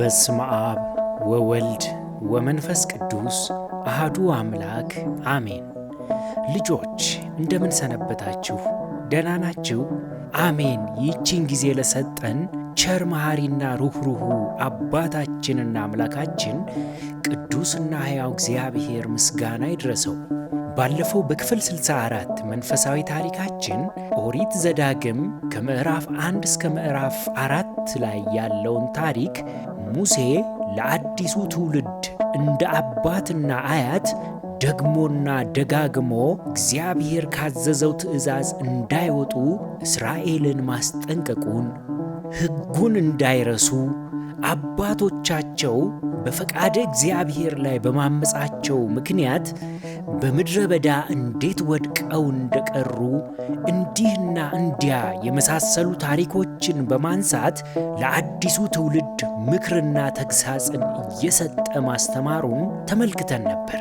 በስመ አብ ወወልድ ወመንፈስ ቅዱስ አሐዱ አምላክ አሜን። ልጆች እንደምን ሰነበታችሁ? ደህና ናችሁ? አሜን። ይህችን ጊዜ ለሰጠን ቸር መሐሪና ሩኅሩኅ አባታችንና አምላካችን ቅዱስና ሕያው እግዚአብሔር ምስጋና ይድረሰው። ባለፈው በክፍል 64 መንፈሳዊ ታሪካችን ኦሪት ዘዳግም ከምዕራፍ 1 እስከ ምዕራፍ 4 ላይ ያለውን ታሪክ ሙሴ ለአዲሱ ትውልድ እንደ አባትና አያት ደግሞና ደጋግሞ እግዚአብሔር ካዘዘው ትእዛዝ እንዳይወጡ እስራኤልን ማስጠንቀቁን፣ ሕጉን እንዳይረሱ አባቶቻቸው በፈቃደ እግዚአብሔር ላይ በማመጻቸው ምክንያት በምድረ በዳ እንዴት ወድቀው እንደቀሩ እንዲህና እንዲያ የመሳሰሉ ታሪኮችን በማንሳት ለአዲሱ ትውልድ ምክርና ተግሳጽን እየሰጠ ማስተማሩን ተመልክተን ነበር።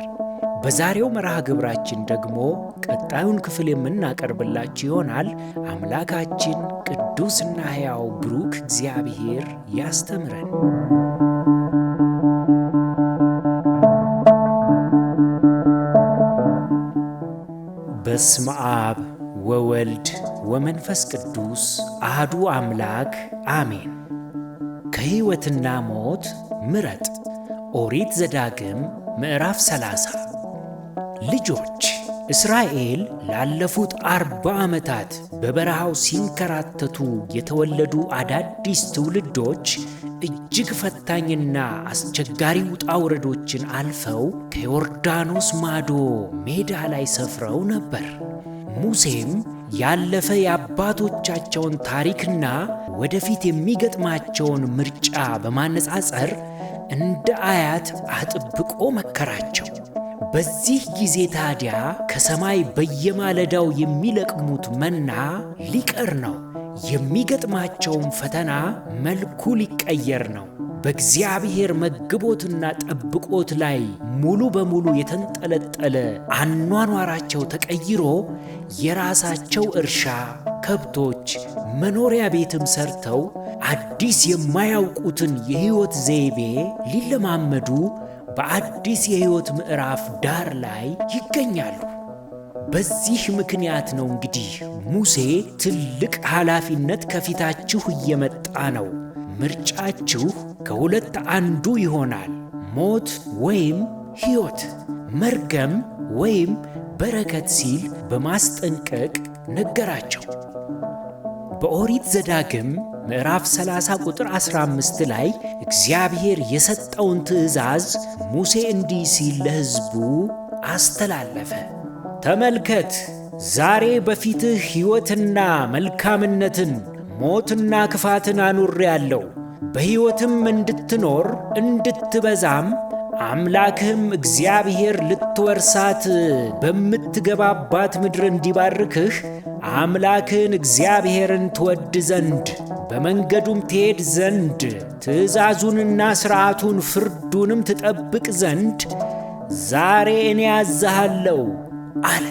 በዛሬው መርሃ ግብራችን ደግሞ ቀጣዩን ክፍል የምናቀርብላችሁ ይሆናል። አምላካችን ቅዱስና ሕያው ብሩክ እግዚአብሔር ያስተምረን። በስመ አብ ወወልድ ወመንፈስ ቅዱስ አሐዱ አምላክ አሜን። ከሕይወትና ሞት ምረጥ። ኦሪት ዘዳግም ምዕራፍ 30። ልጆች እስራኤል ላለፉት 40 ዓመታት በበረሃው ሲንከራተቱ የተወለዱ አዳዲስ ትውልዶች እጅግ ፈታኝና አስቸጋሪ ውጣ ውረዶችን አልፈው ከዮርዳኖስ ማዶ ሜዳ ላይ ሰፍረው ነበር። ሙሴም ያለፈ የአባቶቻቸውን ታሪክና ወደፊት የሚገጥማቸውን ምርጫ በማነጻጸር እንደ አያት አጥብቆ መከራቸው። በዚህ ጊዜ ታዲያ ከሰማይ በየማለዳው የሚለቅሙት መና ሊቀር ነው። የሚገጥማቸውም ፈተና መልኩ ሊቀየር ነው። በእግዚአብሔር መግቦትና ጠብቆት ላይ ሙሉ በሙሉ የተንጠለጠለ አኗኗራቸው ተቀይሮ የራሳቸው እርሻ፣ ከብቶች፣ መኖሪያ ቤትም ሰርተው አዲስ የማያውቁትን የሕይወት ዘይቤ ሊለማመዱ በአዲስ የሕይወት ምዕራፍ ዳር ላይ ይገኛሉ። በዚህ ምክንያት ነው እንግዲህ ሙሴ ትልቅ ኃላፊነት ከፊታችሁ እየመጣ ነው፣ ምርጫችሁ ከሁለት አንዱ ይሆናል፣ ሞት ወይም ሕይወት፣ መርገም ወይም በረከት ሲል በማስጠንቀቅ ነገራቸው። በኦሪት ዘዳግም ምዕራፍ 30 ቁጥር 15 ላይ እግዚአብሔር የሰጠውን ትእዛዝ ሙሴ እንዲህ ሲል ለሕዝቡ አስተላለፈ። ተመልከት፣ ዛሬ በፊትህ ሕይወትና መልካምነትን ሞትና ክፋትን አኑሬአለሁ። በሕይወትም እንድትኖር እንድትበዛም አምላክህም እግዚአብሔር ልትወርሳት በምትገባባት ምድር እንዲባርክህ አምላክህን እግዚአብሔርን ትወድ ዘንድ በመንገዱም ትሄድ ዘንድ ትእዛዙንና ሥርዓቱን ፍርዱንም ትጠብቅ ዘንድ ዛሬ እኔ ያዝሃለሁ አለ።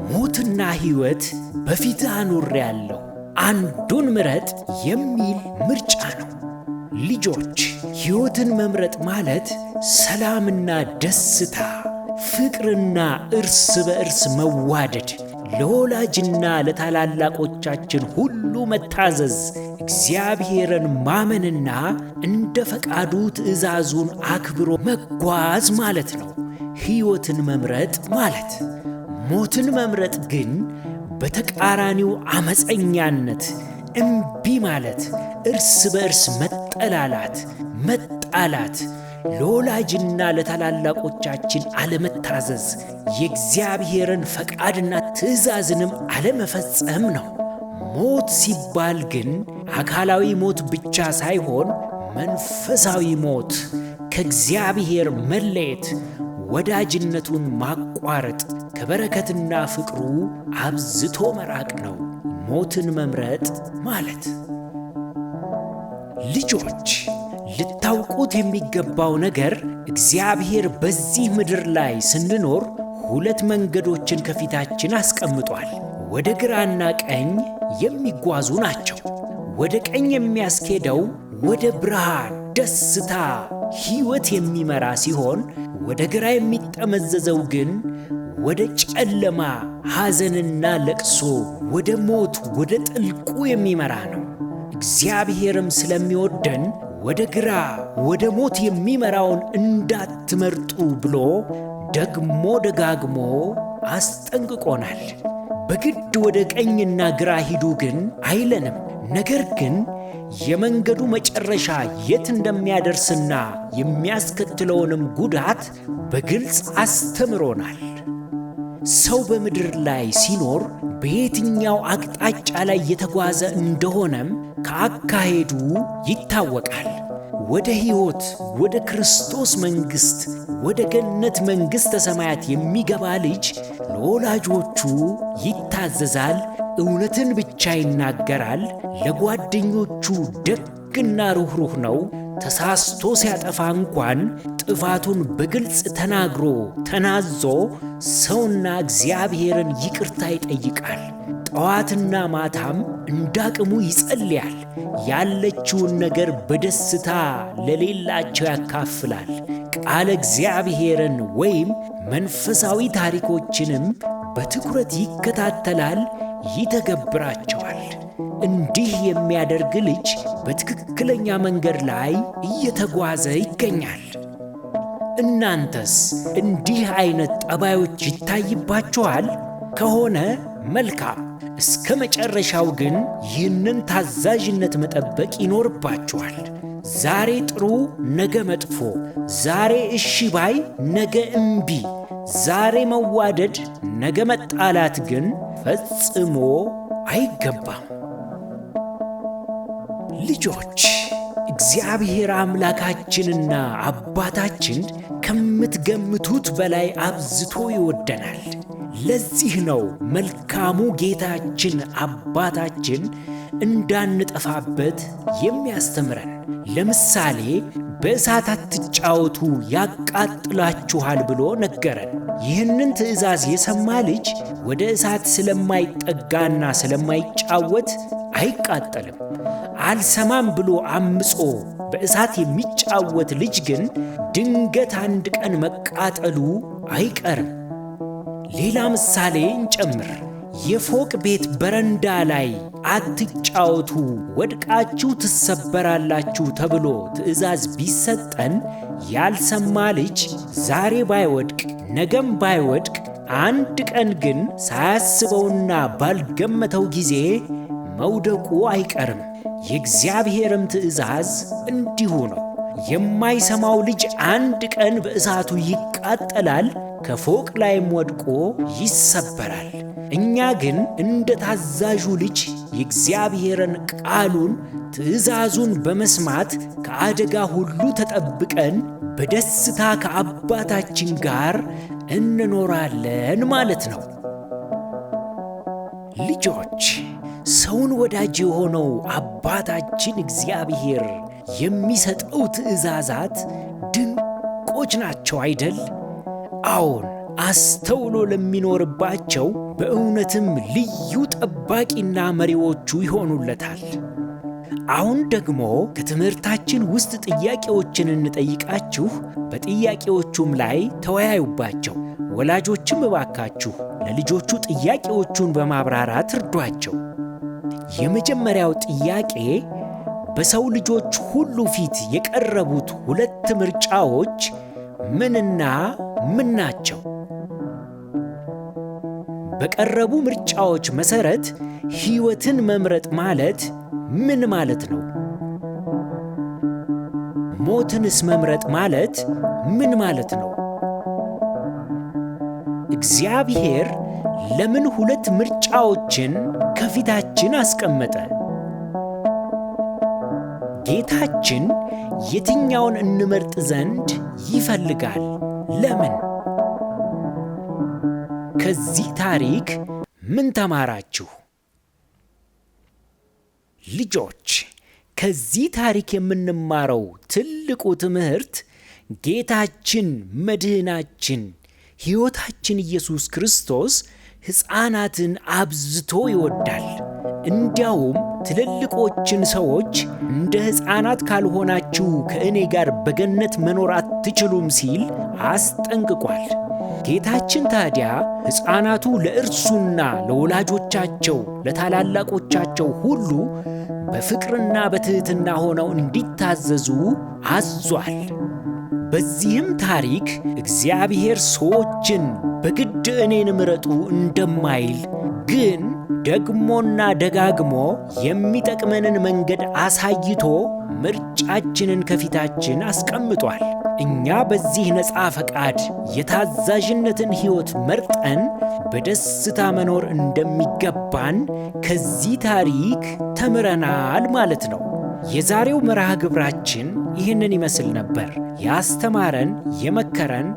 ሞትና ሕይወት በፊትህ አኑሬአለሁ፣ አንዱን ምረጥ የሚል ምርጫ ነው። ልጆች ሕይወትን መምረጥ ማለት ሰላምና ደስታ፣ ፍቅርና እርስ በእርስ መዋደድ፣ ለወላጅና ለታላላቆቻችን ሁሉ መታዘዝ፣ እግዚአብሔርን ማመንና እንደ ፈቃዱ ትእዛዙን አክብሮ መጓዝ ማለት ነው ሕይወትን መምረጥ ማለት። ሞትን መምረጥ ግን በተቃራኒው አመፀኛነት፣ እምቢ ማለት፣ እርስ በእርስ መጠላላት፣ መጣላት፣ ለወላጅና ለታላላቆቻችን አለመታዘዝ፣ የእግዚአብሔርን ፈቃድና ትእዛዝንም አለመፈጸም ነው። ሞት ሲባል ግን አካላዊ ሞት ብቻ ሳይሆን መንፈሳዊ ሞት፣ ከእግዚአብሔር መለየት፣ ወዳጅነቱን ማቋረጥ፣ ከበረከትና ፍቅሩ አብዝቶ መራቅ ነው ሞትን መምረጥ ማለት። ልጆች፣ ልታውቁት የሚገባው ነገር እግዚአብሔር በዚህ ምድር ላይ ስንኖር ሁለት መንገዶችን ከፊታችን አስቀምጧል። ወደ ግራና ቀኝ የሚጓዙ ናቸው። ወደ ቀኝ የሚያስኬደው ወደ ብርሃን፣ ደስታ፣ ሕይወት የሚመራ ሲሆን ወደ ግራ የሚጠመዘዘው ግን ወደ ጨለማ፣ ሐዘንና ለቅሶ፣ ወደ ሞት፣ ወደ ጥልቁ የሚመራ ነው። እግዚአብሔርም ስለሚወደን ወደ ግራ ወደ ሞት የሚመራውን እንዳትመርጡ ብሎ ደግሞ ደጋግሞ አስጠንቅቆናል። በግድ ወደ ቀኝና ግራ ሂዱ ግን አይለንም። ነገር ግን የመንገዱ መጨረሻ የት እንደሚያደርስና የሚያስከትለውንም ጉዳት በግልጽ አስተምሮናል። ሰው በምድር ላይ ሲኖር በየትኛው አቅጣጫ ላይ የተጓዘ እንደሆነም ከአካሄዱ ይታወቃል። ወደ ሕይወት፣ ወደ ክርስቶስ መንግሥት፣ ወደ ገነት መንግሥተ ሰማያት የሚገባ ልጅ ለወላጆቹ ይታዘዛል፣ እውነትን ብቻ ይናገራል፣ ለጓደኞቹ ደግና ሩኅሩህ ነው። ተሳስቶ ሲያጠፋ እንኳን ጥፋቱን በግልጽ ተናግሮ ተናዞ ሰውና እግዚአብሔርን ይቅርታ ይጠይቃል። ጠዋትና ማታም እንዳቅሙ ይጸልያል። ያለችውን ነገር በደስታ ለሌላቸው ያካፍላል። ቃለ እግዚአብሔርን ወይም መንፈሳዊ ታሪኮችንም በትኩረት ይከታተላል፣ ይተገብራቸዋል። እንዲህ የሚያደርግ ልጅ በትክክለኛ መንገድ ላይ እየተጓዘ ይገኛል። እናንተስ እንዲህ አይነት ጠባዮች ይታይባችኋል? ከሆነ መልካም። እስከ መጨረሻው ግን ይህንን ታዛዥነት መጠበቅ ይኖርባችኋል። ዛሬ ጥሩ፣ ነገ መጥፎ፣ ዛሬ እሺ ባይ፣ ነገ እምቢ፣ ዛሬ መዋደድ፣ ነገ መጣላት ግን ፈጽሞ አይገባም። ልጆች፣ እግዚአብሔር አምላካችንና አባታችን ከምትገምቱት በላይ አብዝቶ ይወደናል። ለዚህ ነው መልካሙ ጌታችን አባታችን እንዳንጠፋበት የሚያስተምረን። ለምሳሌ በእሳት አትጫወቱ ያቃጥላችኋል ብሎ ነገረን። ይህንን ትእዛዝ የሰማ ልጅ ወደ እሳት ስለማይጠጋና ስለማይጫወት አይቃጠልም። አልሰማም ብሎ አምጾ በእሳት የሚጫወት ልጅ ግን ድንገት አንድ ቀን መቃጠሉ አይቀርም። ሌላ ምሳሌ እንጨምር። የፎቅ ቤት በረንዳ ላይ አትጫወቱ ወድቃችሁ ትሰበራላችሁ ተብሎ ትእዛዝ ቢሰጠን ያልሰማ ልጅ ዛሬ ባይወድቅ ነገም ባይወድቅ አንድ ቀን ግን ሳያስበውና ባልገመተው ጊዜ መውደቁ አይቀርም። የእግዚአብሔርም ትእዛዝ እንዲሁ ነው። የማይሰማው ልጅ አንድ ቀን በእሳቱ ይቃጠላል፣ ከፎቅ ላይም ወድቆ ይሰበራል። እኛ ግን እንደ ታዛዡ ልጅ የእግዚአብሔርን ቃሉን ትእዛዙን በመስማት ከአደጋ ሁሉ ተጠብቀን በደስታ ከአባታችን ጋር እንኖራለን ማለት ነው። ልጆች፣ ሰውን ወዳጅ የሆነው አባታችን እግዚአብሔር የሚሰጠው ትእዛዛት ድንቆች ናቸው አይደል? አዎን፣ አስተውሎ ለሚኖርባቸው በእውነትም ልዩ ጠባቂና መሪዎቹ ይሆኑለታል። አሁን ደግሞ ከትምህርታችን ውስጥ ጥያቄዎችን እንጠይቃችሁ፣ በጥያቄዎቹም ላይ ተወያዩባቸው። ወላጆችም እባካችሁ ለልጆቹ ጥያቄዎቹን በማብራራት እርዷቸው። የመጀመሪያው ጥያቄ በሰው ልጆች ሁሉ ፊት የቀረቡት ሁለት ምርጫዎች ምንና ምን ናቸው? በቀረቡ ምርጫዎች መሰረት ሕይወትን መምረጥ ማለት ምን ማለት ነው? ሞትንስ መምረጥ ማለት ምን ማለት ነው? እግዚአብሔር ለምን ሁለት ምርጫዎችን ከፊታችን አስቀመጠ? ጌታችን የትኛውን እንመርጥ ዘንድ ይፈልጋል? ለምን? ከዚህ ታሪክ ምን ተማራችሁ? ልጆች፣ ከዚህ ታሪክ የምንማረው ትልቁ ትምህርት ጌታችን፣ መድህናችን፣ ሕይወታችን ኢየሱስ ክርስቶስ ሕፃናትን አብዝቶ ይወዳል። እንዲያውም ትልልቆችን ሰዎች እንደ ሕፃናት ካልሆናችሁ ከእኔ ጋር በገነት መኖር አትችሉም ሲል አስጠንቅቋል። ጌታችን ታዲያ ሕፃናቱ ለእርሱና ለወላጆቻቸው ለታላላቆቻቸው ሁሉ በፍቅርና በትሕትና ሆነው እንዲታዘዙ አዟል። በዚህም ታሪክ እግዚአብሔር ሰዎችን በግድ እኔን ምረጡ እንደማይል ግን ደግሞና ደጋግሞ የሚጠቅመንን መንገድ አሳይቶ ምርጫችንን ከፊታችን አስቀምጧል። እኛ በዚህ ነፃ ፈቃድ የታዛዥነትን ሕይወት መርጠን በደስታ መኖር እንደሚገባን ከዚህ ታሪክ ተምረናል ማለት ነው። የዛሬው መርሃ ግብራችን ይህንን ይመስል ነበር። ያስተማረን የመከረን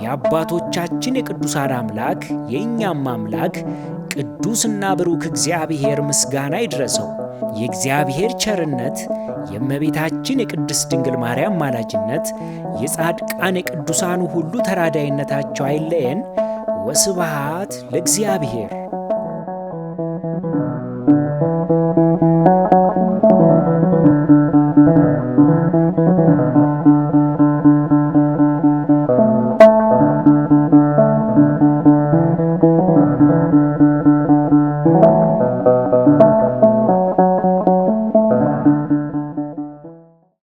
የአባቶቻችን የቅዱሳን አምላክ የእኛም አምላክ ቅዱስና ብሩክ እግዚአብሔር ምስጋና ይድረሰው። የእግዚአብሔር ቸርነት፣ የእመቤታችን የቅድስት ድንግል ማርያም ማላጅነት፣ የጻድቃን የቅዱሳኑ ሁሉ ተራዳይነታቸው አይለየን። ወስብሐት ለእግዚአብሔር።